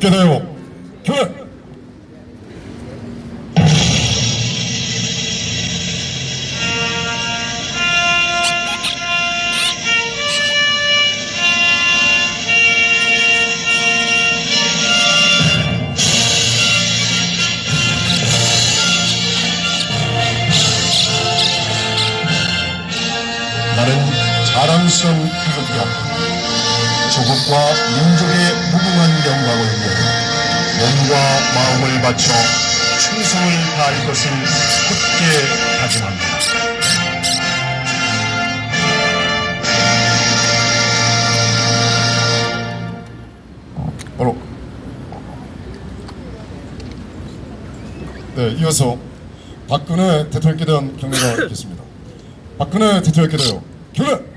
있게 되어 교회. 나는 자랑스러운 태극기야. 조국과 민족의 무궁한 영광을 위해 몸과 마음을 바쳐 충성을 다할 것을 굳게 다짐합니다. 바로 이어서 박근혜 대통령께 대한 경례가 있겠습니다. 박근혜 대통령께 대하여 경례.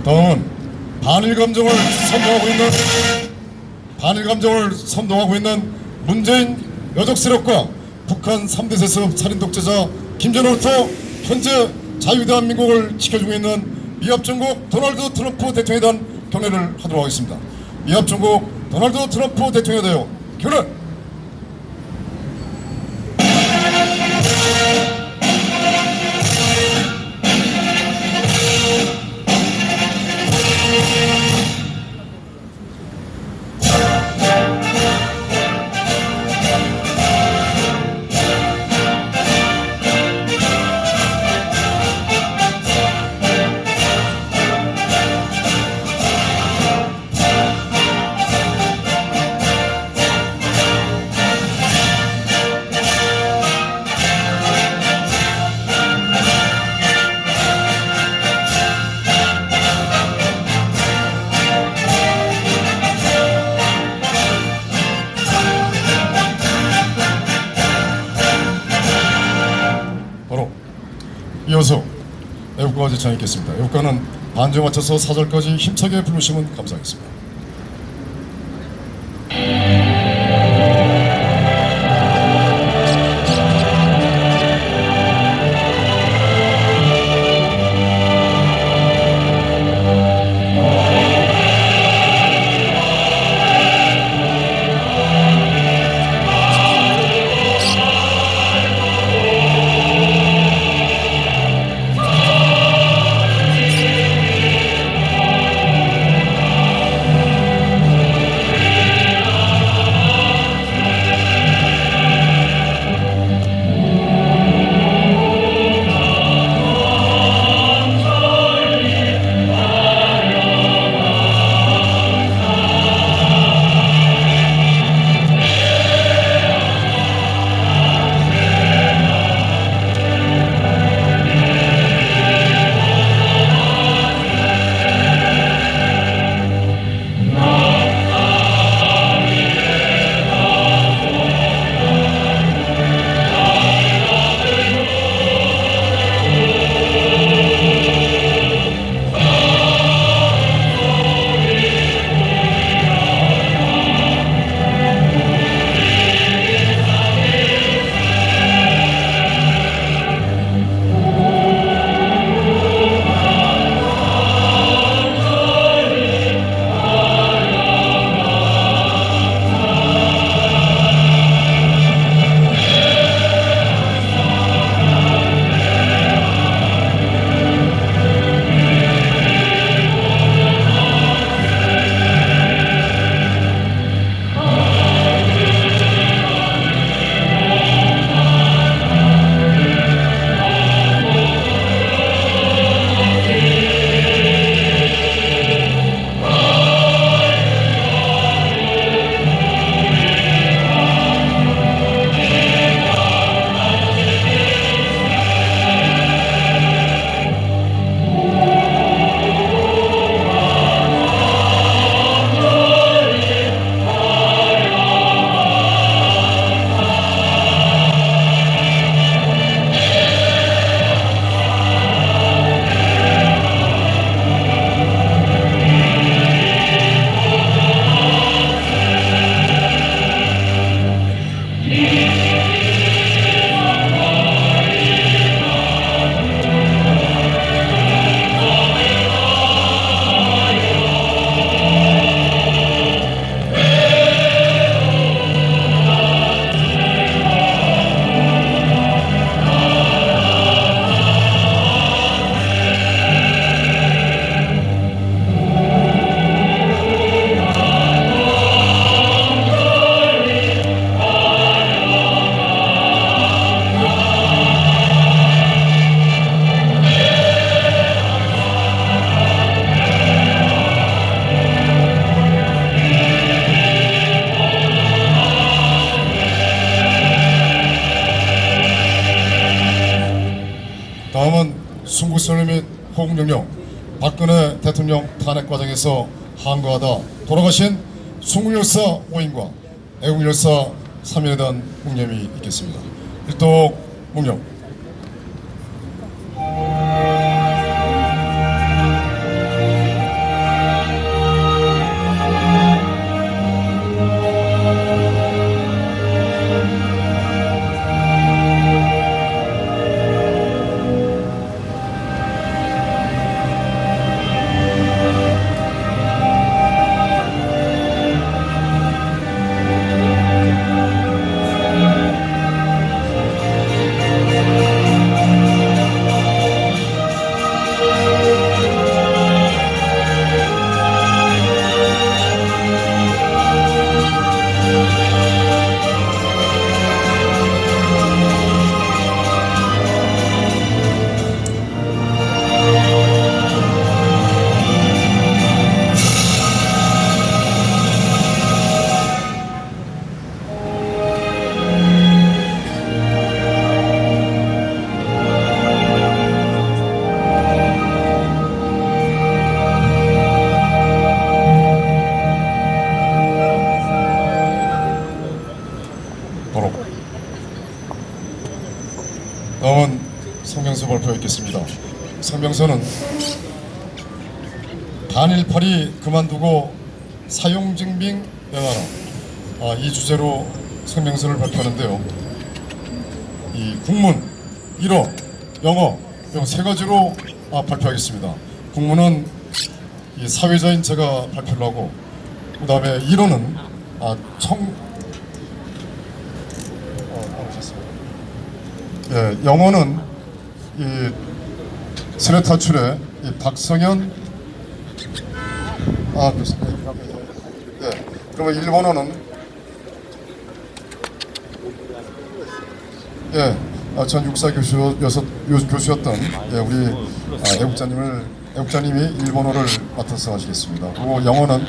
다음은 반일 감정을 선동하고 있는 문재인 여적 세력과 북한 3대 세습 살인 독재자 김정은으로부터 현재 자유대한민국을 지켜주고 있는 미합중국 도널드 트럼프 대통령에 대한 경례를 하도록 하겠습니다. 미합중국 도널드 트럼프 대통령에 대하여 경례. 이어서 애국가 제창이 있겠습니다. 애국가는 반주에 맞춰서 4절까지 힘차게 부르시면 감사하겠습니다. 애국선언 및 호국영령, 박근혜 대통령 탄핵 과정에서 항거하다 돌아가신 순국열사 5인과 애국열사 3인에 대한 묵념이 있겠습니다. 일독 묵념. 다음은 성명서 발표하겠습니다. 성명서는 반일파리 그만두고 사용증빙 명하라, 이 주제로 성명서를 발표하는데요. 이 국문, 일어, 영어 이 세 가지로 발표하겠습니다. 국문은 이 사회자인 제가 발표를 하고, 그 다음에 일어는 영어는 이 스레 탈출의 이 박성현 그렇습니다. 그러면 일본어는 전 육사 교수였던 우리 애국자님이 일본어를 맡아서 하시겠습니다. 그리고 영어는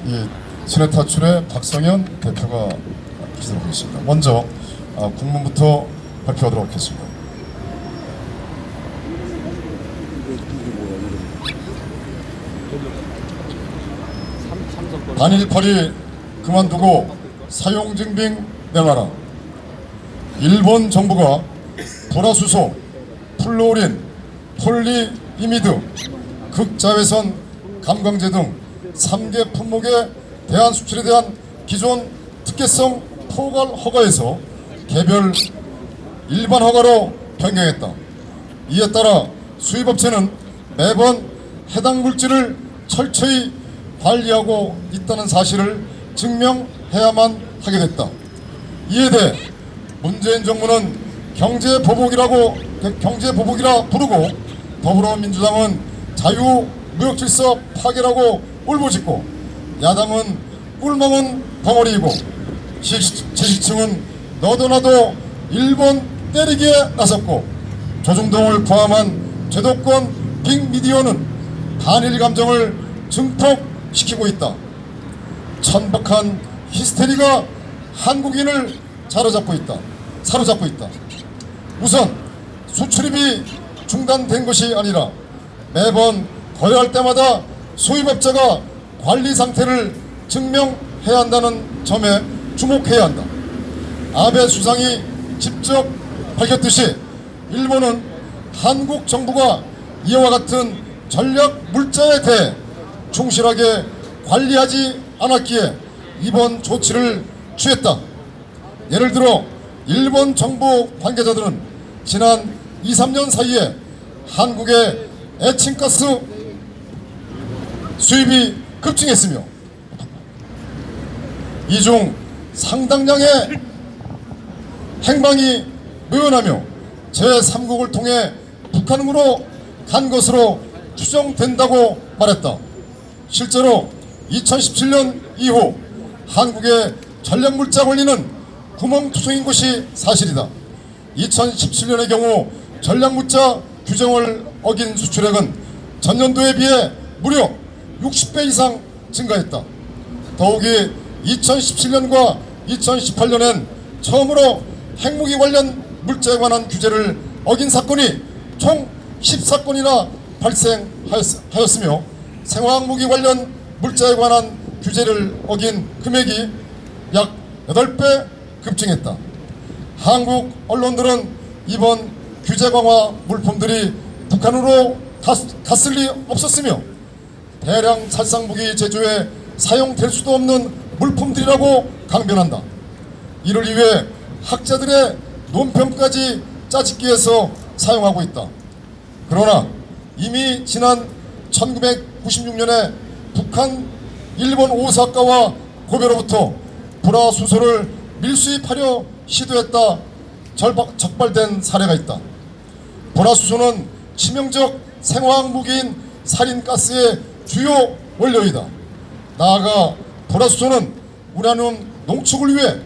이 스레 탈출의 박성현 대표가 기술하고 있습니다. 먼저 국문부터 발표하도록 하겠습니다. 반일파리 그만두고 사용증빙 내놔라. 일본 정부가 불화수소, 플루오린, 폴리이미드, 극자외선, 감광제 등 3개 품목의 대한 수출에 대한 기존 특혜성 포괄 허가에서 개별 일반 허가로 변경했다. 이에 따라 수입업체는 매번 해당 물질을 철저히 관리하고 있다는 사실을 증명해야만 하게 됐다. 이에 대해 문재인 정부는 경제보복이라 부르고, 더불어민주당은 자유무역질서 파괴라고 울부짖고, 야당은 꿀먹은 벙어리이고, 지식층은 너도 나도 일본 때리기에 나섰고, 조중동을 포함한 제도권 빅미디어는 반일 감정을 증폭시키고 있다. 천박한 히스테리가 한국인을 사로잡고 있다. 우선 수출입이 중단된 것이 아니라 매번 거래할 때마다 수입업자가 관리 상태를 증명해야 한다는 점에 주목해야 한다. 아베 수상이 직접 밝혔듯이 일본은 한국 정부가 이와 같은 전략 물자에 대해 충실하게 관리하지 않았기에 이번 조치를 취했다. 예를 들어 일본 정부 관계자들은 지난 2~3년 사이에 한국의 에칭가스 수입이 급증했으며, 이 중 상당량의 행방이 묘연하며 제3국을 통해 북한으로 간 것으로 추정된다고 말했다. 실제로 2017년 이후 한국의 전략물자 관리는 구멍투성인 것이 사실이다. 2017년의 경우 전략물자 규정을 어긴 수출액은 전년도에 비해 무려 60배 이상 증가했다. 더욱이 2017년과 2018년엔 처음으로 핵무기 관련 물자에 관한 규제를 어긴 사건이 총 14건이나 발생하였으며 생화학무기 관련 물자에 관한 규제를 어긴 금액이 약 8배 급증했다. 한국 언론들은 이번 규제 강화 물품들이 북한으로 갔을 리 없었으며 대량 살상무기 제조에 사용될 수도 없는 물품들이라고 강변한다. 이를 위해 학자들의 논평까지 짜집기 위해서 사용하고 있다. 그러나 이미 지난 1996년에 북한 일본 오사카와 고베로부터 불화수소를 밀수입하려 시도했다 적발된 사례가 있다. 불화수소는 치명적 생화학무기인 살인가스의 주요 원료이다. 나아가 불화수소는 우라늄 농축을 위해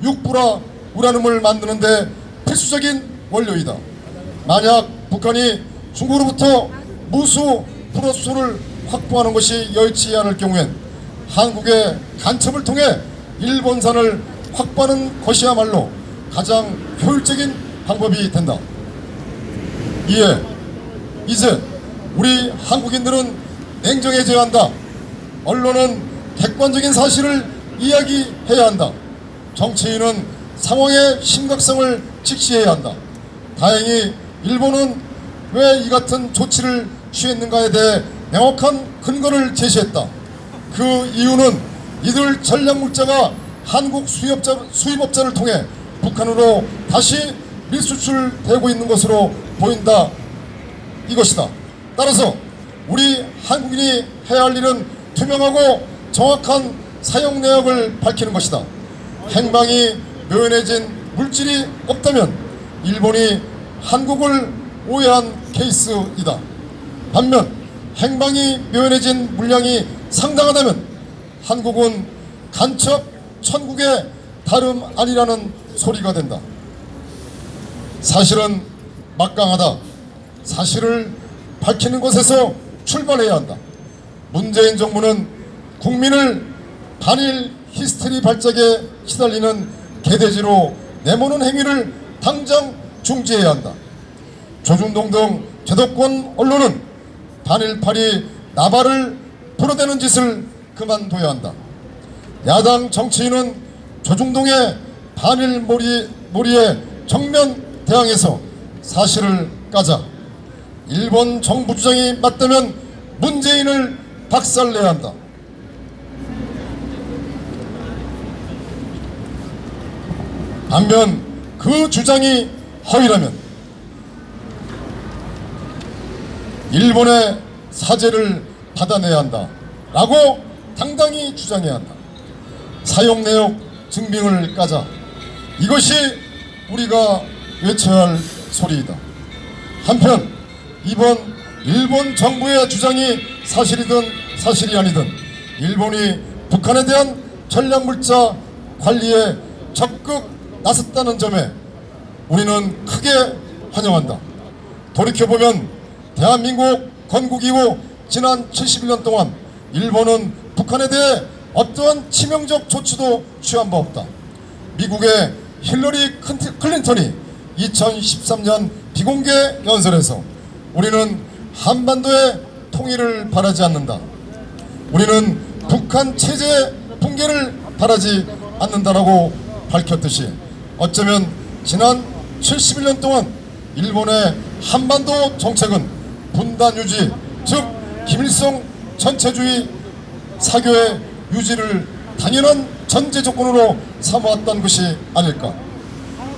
육불화 우라늄을 만드는 데 필수적인 원료이다. 만약 북한이 중국으로부터 무수 불화수소를 확보하는 것이 여의치 않을 경우엔 한국의 간첩을 통해 일본산을 확보하는 것이야말로 가장 효율적인 방법이 된다. 이에 이제 우리 한국인들은 냉정해져야 한다. 언론은 객관적인 사실을 이야기해야 한다. 정치인은 상황의 심각성을 직시해야 한다. 다행히 일본은 왜 이 같은 조치를 취했는가에 대해 명확한 근거를 제시했다. 그 이유는 이들 전략물자가 한국 수입업자를 통해 북한으로 다시 밀수출되고 있는 것으로 보인다. 이것이다. 따라서 우리 한국인이 해야 할 일은 투명하고 정확한 사용 내역을 밝히는 것이다. 행방이 묘연해진 물질이 없다면 일본이 한국을 오해한 케이스이다. 반면 행방이 묘연해진 물량이 상당하다면 한국은 간첩 천국의 다름 아니라는 소리가 된다. 사실은 막강하다. 사실을 밝히는 것에서 출발해야 한다. 문재인 정부는 국민을 반일 히스테리 발작에 시달리는 개돼지로 내모는 행위를 당장 중지해야 한다. 조중동 등 제도권 언론은 반일파리 나발을 불어대는 짓을 그만둬야 한다. 야당 정치인은 조중동의 반일 몰이에 정면 대항해서 사실을 까자. 일본 정부 주장이 맞다면 문재인을 박살내야 한다. 반면 그 주장이 허위라면 일본의 사죄를 받아내야 한다 라고 당당히 주장해야 한다. 사용 내역 증빙을 까자. 이것이 우리가 외쳐야 할 소리이다. 한편 이번 일본 정부의 주장이 사실이든 사실이 아니든 일본이 북한에 대한 전략물자 관리에 적극 나섰다는 점에 우리는 크게 환영한다. 돌이켜보면 대한민국 건국 이후 지난 71년 동안 일본은 북한에 대해 어떠한 치명적 조치도 취한 바 없다. 미국의 힐러리 클린턴이 2013년 비공개 연설에서 우리는 한반도의 통일을 바라지 않는다. 우리는 북한 체제 붕괴를 바라지 않는다라고 밝혔듯이 어쩌면 지난 71년 동안 일본의 한반도 정책은 분단 유지, 즉 김일성 전체주의 사교의 유지를 당연한 전제 조건으로 삼아왔던 것이 아닐까.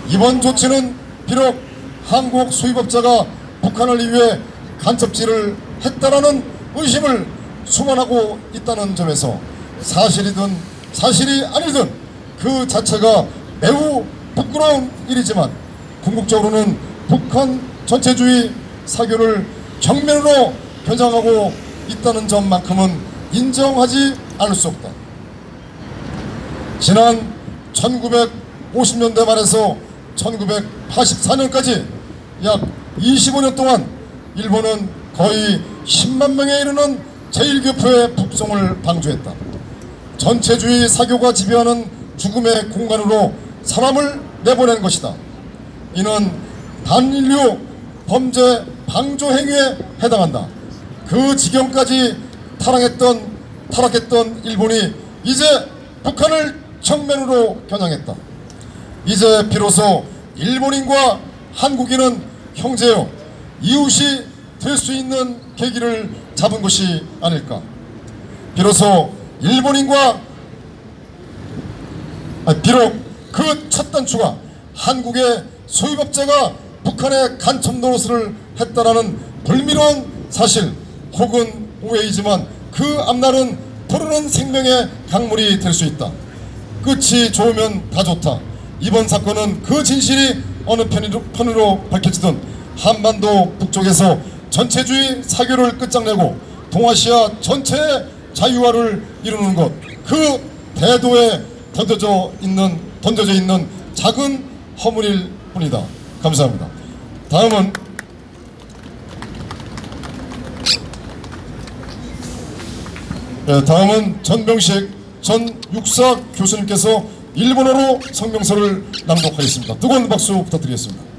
이번 조치는 비록 한국 수입업자가 북한을 위해 간첩질을 했다라는 의심을 수만하고 있다는 점에서 사실이든 사실이 아니든 그 자체가 매우 부끄러운 일이지만 궁극적으로는 북한 전체주의 사교를 정면으로 겨냥하고 있다는 점만큼은 인정하지 않을 수 없다. 지난 1950년대 말에서 1984년까지 약 25년 동안 일본은 거의 10만 명에 이르는 제1교포의 북송을 방조했다. 전체주의 사교가 지배하는 죽음의 공간으로 사람을 내보낸 것이다. 이는 단인류 범죄 방조 행위에 해당한다. 그 지경까지 타락했던 일본이 이제 북한을 정면으로 겨냥했다. 이제 비로소 일본인과 한국인은 형제요 이웃이 될 수 있는 계기를 잡은 것이 아닐까. 비로소 비록 그 첫 단추가 한국의 소유업자가 북한의 간첩 노릇을 했다라는 불미로운 사실 혹은 오해이지만 그 앞날은 푸르는 생명의 강물이 될 수 있다. 끝이 좋으면 다 좋다. 이번 사건은 그 진실이 어느 편으로 밝혀지든 한반도 북쪽에서 전체주의 사교를 끝장내고 동아시아 전체의 자유화를 이루는 것, 그 대도에 던져져 있는 작은 허물일 뿐이다. 감사합니다. 다음은 전병식 전 육사 교수님께서 일본어로 성명서를 낭독하겠습니다. 뜨거운 박수 부탁드리겠습니다.